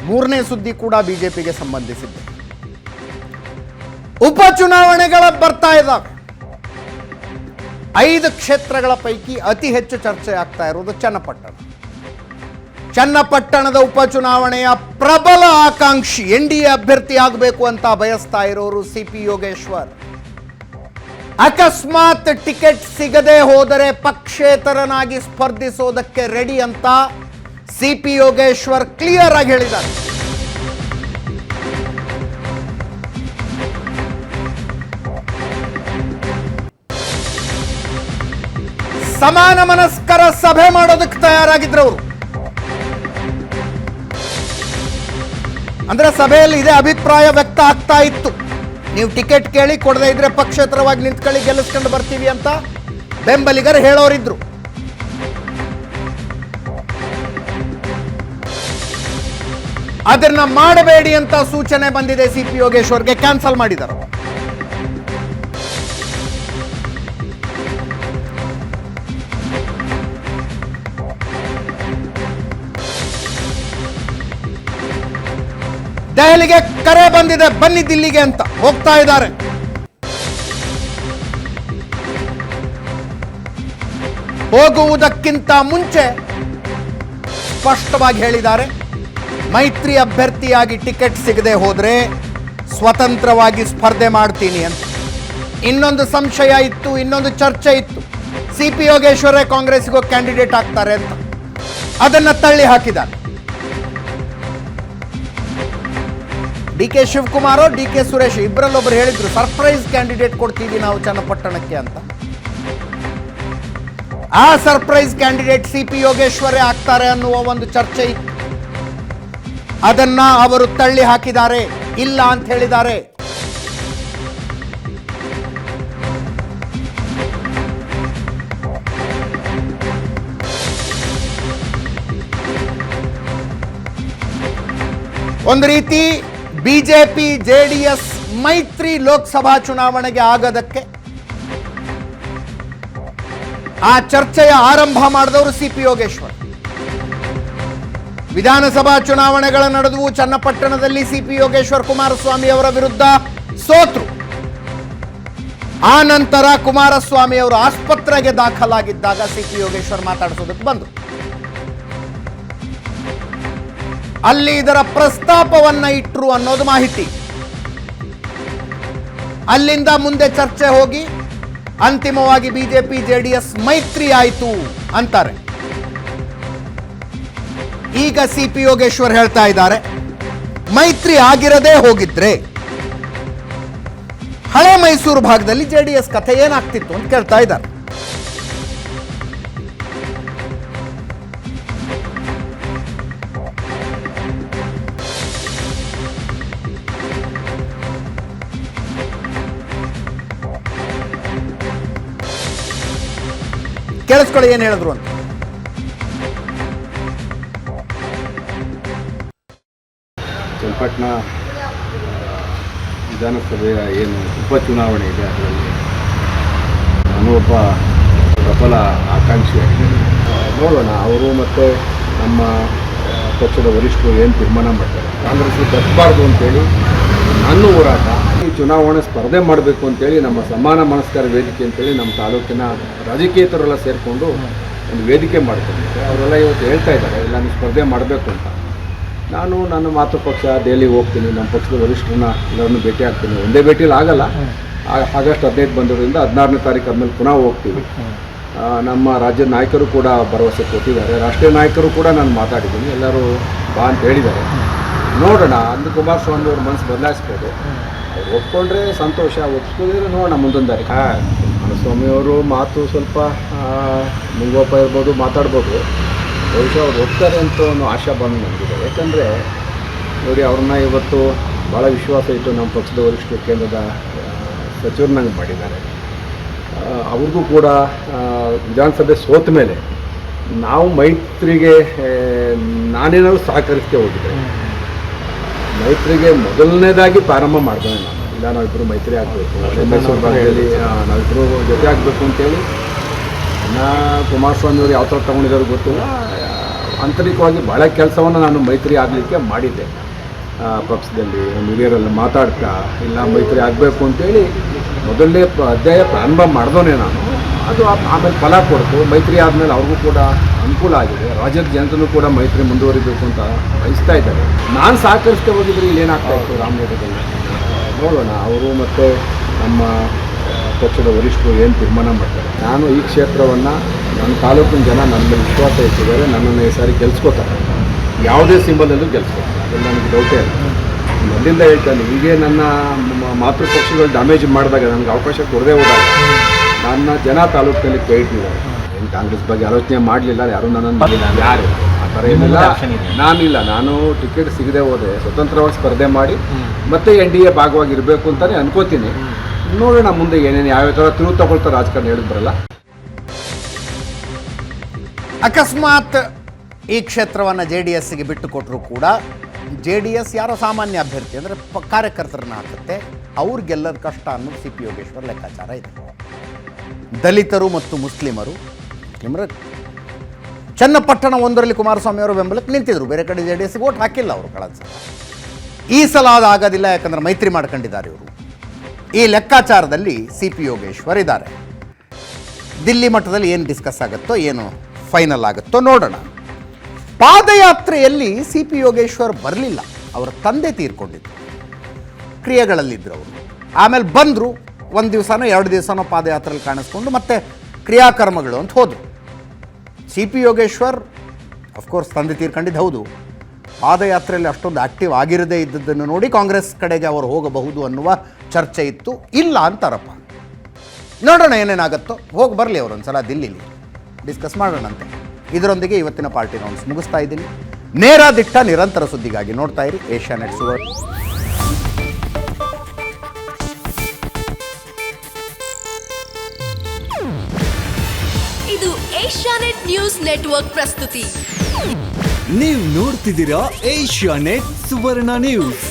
ಮೂರನೇ ಸುದ್ದಿ ಕೂಡ ಬಿಜೆಪಿಗೆ ಸಂಬಂಧಿಸಿದೆ. ಉಪಚುನಾವಣೆಗಳ ಬರ್ತಾ ಇದ್ದಾವೆ. 5 ಕ್ಷೇತ್ರಗಳ ಪೈಕಿ ಅತಿ ಹೆಚ್ಚು ಚರ್ಚೆ ಆಗ್ತಾ ಇರುವುದು ಚನ್ನಪಟ್ಟಣ. ಚನ್ನಪಟ್ಟಣದ ಉಪಚುನಾವಣೆಯ ಪ್ರಬಲ ಆಕಾಂಕ್ಷಿ NDA ಅಭ್ಯರ್ಥಿ ಆಗಬೇಕು ಅಂತ ಬಯಸ್ತಾ ಇರೋರು CP ಯೋಗೇಶ್ವರ್. ಅಕಸ್ಮಾತ್ ಟಿಕೆಟ್ ಸಿಗದೆ ಹೋದರೆ ಪಕ್ಷೇತರನಾಗಿ ಸ್ಪರ್ಧಿಸೋದಕ್ಕೆ ರೆಡಿ ಅಂತ CP ಯೋಗೇಶ್ವರ್ ಕ್ಲಿಯರ್ ಆಗಿ ಹೇಳಿದ್ದಾರೆ. ಸಮಾನ ಮನಸ್ಕರ ಸಭೆ ಮಾಡೋದಕ್ಕೆ ತಯಾರಾಗಿದ್ರು ಅವರು. ಅಂದ್ರೆ ಸಭೆಯಲ್ಲಿ ಇದೇ ಅಭಿಪ್ರಾಯ ವ್ಯಕ್ತ ಆಗ್ತಾ ಇತ್ತು. ನೀವು ಟಿಕೆಟ್ ಕೇಳಿ ಕೊಡದೇ ಇದ್ರೆ ಪಕ್ಷೇತರವಾಗಿ ನಿಂತ್ಕೊಳ್ಳಿ, ಗೆಲ್ಲಿಸ್ಕೊಂಡು ಬರ್ತೀವಿ ಅಂತ ಬೆಂಬಲಿಗರು ಹೇಳೋರಿದ್ರು. ಅದನ್ನ ಮಾಡಬೇಡಿ ಅಂತ ಸೂಚನೆ ಬಂದಿದೆ. CP ಯೋಗೇಶ್ವರ್ಗೆ ಕ್ಯಾನ್ಸಲ್ ಮಾಡಿದ್ದಾರೆ. ದೆಹಲಿಗೆ ಕರೆ ಬಂದಿದೆ, ಬನ್ನಿ ದಿಲ್ಲಿಗೆ ಅಂತ ಹೋಗ್ತಾ ಇದ್ದಾರೆ. ಹೋಗುವುದಕ್ಕಿಂತ ಮುಂಚೆ ಸ್ಪಷ್ಟವಾಗಿ ಹೇಳಿದ್ದಾರೆ, ಮೈತ್ರಿ ಅಭ್ಯರ್ಥಿಯಾಗಿ ಟಿಕೆಟ್ ಸಿಗದೆ ಹೋದ್ರೆ ಸ್ವತಂತ್ರವಾಗಿ ಸ್ಪರ್ಧೆ ಮಾಡ್ತೀನಿ ಅಂತ. ಇನ್ನೊಂದು ಸಂಶಯ ಇತ್ತು, ಇನ್ನೊಂದು ಚರ್ಚೆ ಇತ್ತು, CP ಯೋಗೇಶ್ವರೇ ಕಾಂಗ್ರೆಸ್ಗೂ ಕ್ಯಾಂಡಿಡೇಟ್ ಆಗ್ತಾರೆ ಅಂತ. ಅದನ್ನ ತಳ್ಳಿ ಹಾಕಿದ್ದಾರೆ. DK ಶಿವಕುಮಾರ್, DK ಸುರೇಶ್ ಇಬ್ಬರಲ್ಲೊಬ್ಬರು ಹೇಳಿದ್ರು ಸರ್ಪ್ರೈಸ್ ಕ್ಯಾಂಡಿಡೇಟ್ ಕೊಡ್ತೀವಿ ನಾವು ಚನ್ನಪಟ್ಟಣಕ್ಕೆ ಅಂತ. ಆ ಸರ್ಪ್ರೈಸ್ ಕ್ಯಾಂಡಿಡೇಟ್ CP ಯೋಗೇಶ್ವರೇ ಆಗ್ತಾರೆ ಅನ್ನುವ ಒಂದು ಚರ್ಚೆ ಇತ್ತು. ಅದನ್ನ ಅವರು ತಳ್ಳಿ ಹಾಕಿದ್ದಾರೆ, ಇಲ್ಲ ಅಂತ ಹೇಳಿದ್ದಾರೆ. ಒಂದು ರೀತಿ ಬಿಜೆಪಿ JDS ಮೈತ್ರಿ ಲೋಕಸಭಾ ಚುನಾವಣೆಗೆ ಆಗದಕ್ಕೆ ಆ ಚರ್ಚೆಯ ಆರಂಭ ಮಾಡಿದವರು CP ಯೋಗೇಶ್ವರ್. ವಿಧಾನಸಭಾ ಚುನಾವಣೆಗಳ ನಡೆದವು. ಚನ್ನಪಟ್ಟಣದಲ್ಲಿ CP ಯೋಗೇಶ್ವರ್ ಕುಮಾರಸ್ವಾಮಿ ಅವರ ವಿರುದ್ಧ ಸೋತರು. ಆ ನಂತರ ಕುಮಾರಸ್ವಾಮಿ ಅವರು ಆಸ್ಪತ್ರೆಗೆ ದಾಖಲಾಗಿದ್ದಾಗ CP ಯೋಗೇಶ್ವರ್ ಮಾತಾಡಿಸೋದಕ್ಕೆ ಬಂದರು. ಅಲ್ಲಿ ಇದರ ಪ್ರಸ್ತಾಪವನ್ನ ಇಟ್ಟರು ಅನ್ನೋದು ಮಾಹಿತಿ. ಅಲ್ಲಿಂದ ಮುಂದೆ ಚರ್ಚೆ ಹೋಗಿ ಅಂತಿಮವಾಗಿ ಬಿಜೆಪಿ JDS ಮೈತ್ರಿ ಆಯಿತು ಅಂತಾರೆ. ಈಗ CP ಯೋಗೇಶ್ವರ್ ಹೇಳ್ತಾ ಇದ್ದಾರೆ, ಮೈತ್ರಿ ಆಗಿರದೇ ಹೋಗಿದ್ರೆ ಹಳೆ ಮೈಸೂರು ಭಾಗದಲ್ಲಿ JDS ಕಥೆ ಏನಾಗ್ತಿತ್ತು ಅಂತ ಕೇಳ್ತಾ ಇದ್ದಾರೆ. ಕೇಳಿಸ್ಕೊಳ್ಳಿ ಏನು ಹೇಳಿದ್ರು ಅಂತ. ಚನ್ನಪಟ್ಟಣ ವಿಧಾನಸಭೆಯ ಏನು ಉಪಚುನಾವಣೆ ಇದೆ, ಅದರಲ್ಲಿ ನಾನು ಒಬ್ಬ ಪ್ರಬಲ ಆಕಾಂಕ್ಷಿಯಾಗಿದ್ದೇನೆ. ನೋಡೋಣ, ಅವರು ಮತ್ತು ನಮ್ಮ ಪಕ್ಷದ ವರಿಷ್ಠರು ಏನು ತೀರ್ಮಾನ ಮಾಡ್ತಾರೆ. ಕಾಂಗ್ರೆಸ್ಗೆ ತಪ್ಪಬಾರ್ದು ಅಂತೇಳಿ ನನ್ನ ಹೋರಾಟ. ಈ ಚುನಾವಣೆ ಸ್ಪರ್ಧೆ ಮಾಡಬೇಕು ಅಂತೇಳಿ ನಮ್ಮ ಸಮಾನ ಮನಸ್ಕಾರ ವೇದಿಕೆ ಅಂತೇಳಿ ನಮ್ಮ ತಾಲೂಕಿನ ರಾಜಕೀಯತರೆಲ್ಲ ಸೇರಿಕೊಂಡು ಒಂದು ವೇದಿಕೆ ಮಾಡ್ಕೊಂಡಿದ್ದೆ. ಅವರೆಲ್ಲ ಇವತ್ತು ಹೇಳ್ತಾ ಇದ್ದಾರೆ, ಇಲ್ಲ ನೀವು ಸ್ಪರ್ಧೆ ಮಾಡಬೇಕು ಅಂತ. ನಾನು ನನ್ನ ಮಾತೃಪಕ್ಷ ದೆಹಲಿಗೆ ಹೋಗ್ತೀನಿ, ನಮ್ಮ ಪಕ್ಷದ ವರಿಷ್ಠರನ್ನ ಎಲ್ಲರನ್ನು ಭೇಟಿ ಆಗ್ತೀನಿ. ಒಂದೇ ಭೇಟಿಯಲ್ಲಿ ಆಗಲ್ಲ, ಆಗಸ್ಟ್ 15 ಬಂದಿರೋದ್ರಿಂದ 16ನೇ ತಾರೀಕು ಆದಮೇಲೆ ಪುನಃ ಹೋಗ್ತೀವಿ. ನಮ್ಮ ರಾಜ್ಯದ ನಾಯಕರು ಕೂಡ ಭರವಸೆ ಕೊಟ್ಟಿದ್ದಾರೆ, ರಾಷ್ಟ್ರೀಯ ನಾಯಕರು ಕೂಡ ನಾನು ಮಾತಾಡಿದ್ದೀನಿ, ಎಲ್ಲರೂ ಬಾ ಅಂತ ಹೇಳಿದ್ದಾರೆ. ನೋಡೋಣ, ಅಂದು ಕುಮಾರಸ್ವಾಮಿ ಅವ್ರ ಮನಸ್ಸು ಬದಲಾಯಿಸ್ಬೋದು. ಅವ್ರು ಒಪ್ಕೊಂಡ್ರೆ ಸಂತೋಷ, ಒಪ್ಪಿಸಿದ್ರೆ ನೋಡೋಣ ಮುಂದೊಂದು ದಾರಿ. ಕುಮಾರಸ್ವಾಮಿ ಅವರು ಮಾತು ಸ್ವಲ್ಪ ಮುಂಗೋಪ ಇರ್ಬೋದು, ಮಾತಾಡ್ಬೋದು. ಬಹುಶಃ ಅವ್ರು ಒಪ್ತಾರೆ ಅಂತ ಒಂದು ಆಶಾ ಬಂದು ನನಗಿದೆ. ಯಾಕಂದರೆ ನೋಡಿ, ಅವ್ರನ್ನ ಇವತ್ತು ಭಾಳ ವಿಶ್ವಾಸ ಇಟ್ಟು ನಮ್ಮ ಪಕ್ಷದ ವರಿಷ್ಠರು ಕೇಂದ್ರದ ಸಚಿವರನ್ನಾಗಿ ಮಾಡಿದ್ದಾರೆ. ಅವ್ರಿಗೂ ಕೂಡ ವಿಧಾನಸಭೆ ಸೋತ ಮೇಲೆ ನಾವು ಮೈತ್ರಿಗೆ ನಾನೇನಾದ್ರು ಸಹಕರಿಸ್ತೇ ಹೋಗಿದ್ದೆ. ಮೈತ್ರಿಗೆ ಮೊದಲನೇದಾಗಿ ಪ್ರಾರಂಭ ಮಾಡ್ತೇನೆ ನಾನು. ಇಲ್ಲ, ನಾವಿಬ್ಬರು ಮೈತ್ರಿ ಆಗಬೇಕು, ಮೈಸೂರು ಭಾಗದಲ್ಲಿ ನಾವಿಬ್ಬರು ಜೊತೆ ಆಗಬೇಕು ಅಂತೇಳಿ. ಕುಮಾರಸ್ವಾಮಿ ಅವರು ಯಾವ ಥರ ತೊಗೊಂಡಿದ್ದಾರೆ ಗೊತ್ತಿಲ್ಲ. ಆಂತರಿಕವಾಗಿ ಭಾಳ ಕೆಲಸವನ್ನು ನಾನು ಮೈತ್ರಿ ಆಗಲಿಕ್ಕೆ ಮಾಡಿದ್ದೆ. ಪಕ್ಷದಲ್ಲಿ ಹಿರಿಯರಲ್ಲಿ ಮಾತಾಡ್ತಾ ಇಲ್ಲ ಮೈತ್ರಿ ಆಗಬೇಕು ಅಂತೇಳಿ ಮೊದಲನೇ ಅಧ್ಯಾಯ ಪ್ರಾರಂಭ ಮಾಡಿದೋನೆ ನಾನು. ಅದು ಆಮೇಲೆ ಫಲ ಕೊಡ್ತು. ಮೈತ್ರಿ ಆದಮೇಲೆ ಅವ್ರಿಗೂ ಕೂಡ ಅನುಕೂಲ ಆಗಿದೆ. ರಾಜ್ಯದ ಜನತೆಯೂ ಕೂಡ ಮೈತ್ರಿ ಮುಂದುವರಿಬೇಕು ಅಂತ ಬಯಸ್ತಾ ಇದ್ದಾರೆ. ನಾನು ಸಹಕರಿಸ್ತಾ ಹೋಗಿದ್ರೆ ಇಲ್ಲೇನಾಗ್ತಾ ಇತ್ತು ರಾಮನಗರದಲ್ಲಿ ನೋಡೋಣ. ಅವರು ಮತ್ತು ನಮ್ಮ ಪಕ್ಷದ ವರಿಷ್ಠರು ಏನು ತೀರ್ಮಾನ ಮಾಡ್ತಾರೆ. ನಾನು ಈ ಕ್ಷೇತ್ರವನ್ನು ನನ್ನ ತಾಲೂಕಿನ ಜನ ನನ್ನ ಮೇಲೆ ವಿಶ್ವಾಸ ಇಟ್ಟಿದ್ದಾರೆ. ನನ್ನನ್ನು ಈ ಸಾರಿ ಗೆಲ್ಸ್ಕೋತಾರೆ. ಯಾವುದೇ ಸಿಂಬಲಲ್ಲೂ ಗೆಲ್ಸ್ಕೋತಾರೆ. ಅದರಲ್ಲಿ ನನಗೆ ಡೌಟೇ ಇಲ್ಲ. ಮೊದಲಿಂದ ಹೇಳ್ತಾನೆ. ಹೀಗೆ ನನ್ನ ಮಾತೃಪಕ್ಷಗಳು ಡ್ಯಾಮೇಜ್ ಮಾಡಿದಾಗ ನನಗೆ ಅವಕಾಶ ಕೊಡದೇ ಹೋದಾಗ ನನ್ನ ಜನ ತಾಲೂಕಿನಲ್ಲಿ ಕೈ ಇಟ್ಟಿದ್ದಾರೆ. ಏನು ಕಾಂಗ್ರೆಸ್ ಬಗ್ಗೆ ಆಲೋಚನೆ ಮಾಡಲಿಲ್ಲ. ಯಾರು ನನ್ನನ್ನು ಯಾರು ಆ ಥರ ಏನಿಲ್ಲ. ನಾನು ಟಿಕೆಟ್ ಸಿಗದೆ ಹೋದೆ ಸ್ವತಂತ್ರವಾಗಿ ಸ್ಪರ್ಧೆ ಮಾಡಿ ಮತ್ತೆ NDA ಭಾಗವಾಗಿರಬೇಕು ಅಂತಲೇ ಅನ್ಕೋತೀನಿ. ನೋಡೋಣ ಮುಂದೆ ಏನೇನು ಯಾವ್ಯಾವ ಥರ ತಿರುವು ತಗೊಳ್ತಾರೆ ರಾಜಕಾರಣ ಹೇಳಿದ್ ಬರಲ್ಲ. ಅಕಸ್ಮಾತ್ ಈ ಕ್ಷೇತ್ರವನ್ನು JDSಗೆ ಬಿಟ್ಟು ಕೊಟ್ಟರು ಕೂಡ JDS ಯಾರೋ ಸಾಮಾನ್ಯ ಅಭ್ಯರ್ಥಿ ಅಂದರೆ ಕಾರ್ಯಕರ್ತರನ್ನ ಹಾಕುತ್ತೆ. ಅವ್ರಿಗೆಲ್ಲರ ಕಷ್ಟ ಅನ್ನೋದು CP ಯೋಗೇಶ್ವರ್ ಲೆಕ್ಕಾಚಾರ ಇದೆ. ದಲಿತರು ಮತ್ತು ಮುಸ್ಲಿಮರು ಚನ್ನಪಟ್ಟಣ 1ರಲ್ಲಿ ಕುಮಾರಸ್ವಾಮಿ ಅವರು ಬೆಂಬಲಕ್ಕೆ ನಿಂತಿದ್ರು. ಬೇರೆ ಕಡೆ JDSಗೆ ವೋಟ್ ಹಾಕಿಲ್ಲ ಅವರು ಕಳೆದ ಸಲ. ಈ ಸಲ ಅದು ಆಗೋದಿಲ್ಲ, ಯಾಕಂದರೆ ಮೈತ್ರಿ ಮಾಡ್ಕೊಂಡಿದ್ದಾರೆ ಇವರು. ಈ ಲೆಕ್ಕಾಚಾರದಲ್ಲಿ CP ಯೋಗೇಶ್ವರ್ ಇದ್ದಾರೆ. ದಿಲ್ಲಿ ಮಟ್ಟದಲ್ಲಿ ಏನು ಡಿಸ್ಕಸ್ ಆಗುತ್ತೋ ಏನು ಫೈನಲ್ ಆಗುತ್ತೋ ನೋಡೋಣ. ಪಾದಯಾತ್ರೆಯಲ್ಲಿ CP ಯೋಗೇಶ್ವರ್ ಬರಲಿಲ್ಲ. ಅವರ ತಂದೆ ತೀರ್ಕೊಂಡಿದ್ರು, ಕ್ರಿಯೆಗಳಲ್ಲಿದ್ದರು ಅವರು. ಆಮೇಲೆ ಬಂದರು, 1 ದಿವಸನೋ 2 ದಿವಸನೋ ಪಾದಯಾತ್ರೆಯಲ್ಲಿ ಕಾಣಿಸ್ಕೊಂಡು ಮತ್ತೆ ಕ್ರಿಯಾಕರ್ಮಗಳು ಅಂತ ಹೋದರು. CP ಯೋಗೇಶ್ವರ್ ಅಫ್ಕೋರ್ಸ್ ತಂದೆ ತೀರ್ಕೊಂಡಿದ್ದು ಹೌದು. ಪಾದಯಾತ್ರೆಯಲ್ಲಿ ಅಷ್ಟೊಂದು ಆ್ಯಕ್ಟಿವ್ ಆಗಿರದೇ ಇದ್ದದ್ದನ್ನು ನೋಡಿ ಕಾಂಗ್ರೆಸ್ ಕಡೆಗೆ ಅವರು ಹೋಗಬಹುದು ಅನ್ನುವ ಚರ್ಚೆ ಇತ್ತು. ಇಲ್ಲ ಅಂತಾರಪ್ಪ. ನೋಡೋಣ ಏನೇನಾಗುತ್ತೋ. ಹೋಗಿ ಬರಲಿ ಅವರು ಒಂದು ಸಲ ದಿಲ್ಲಿಲಿ, ಡಿಸ್ಕಸ್ ಮಾಡೋಣಂತೆ. ಇದರೊಂದಿಗೆ ಇವತ್ತಿನ ಪಾರ್ಟಿ ರೌಂಡ್ಸ್ ಮುಗಿಸ್ತಾ ಇದ್ದೀನಿ. ನೇರ ದಿಟ್ಟ ನಿರಂತರ ಸುದ್ದಿಗಾಗಿ ನೋಡ್ತಾ ಇರಿ ಏಷ್ಯಾನೆಟ್ ಸುವರ್ಣ. ಇದು ಏಷ್ಯಾನೆಟ್ ನ್ಯೂಸ್ ನೆಟ್ವರ್ಕ್ ಪ್ರಸ್ತುತಿ. ನೀವು ನೋಡ್ತಿದ್ದೀರಾ ಏಷ್ಯಾನೆಟ್ ಸುವರ್ಣ ನ್ಯೂಸ್.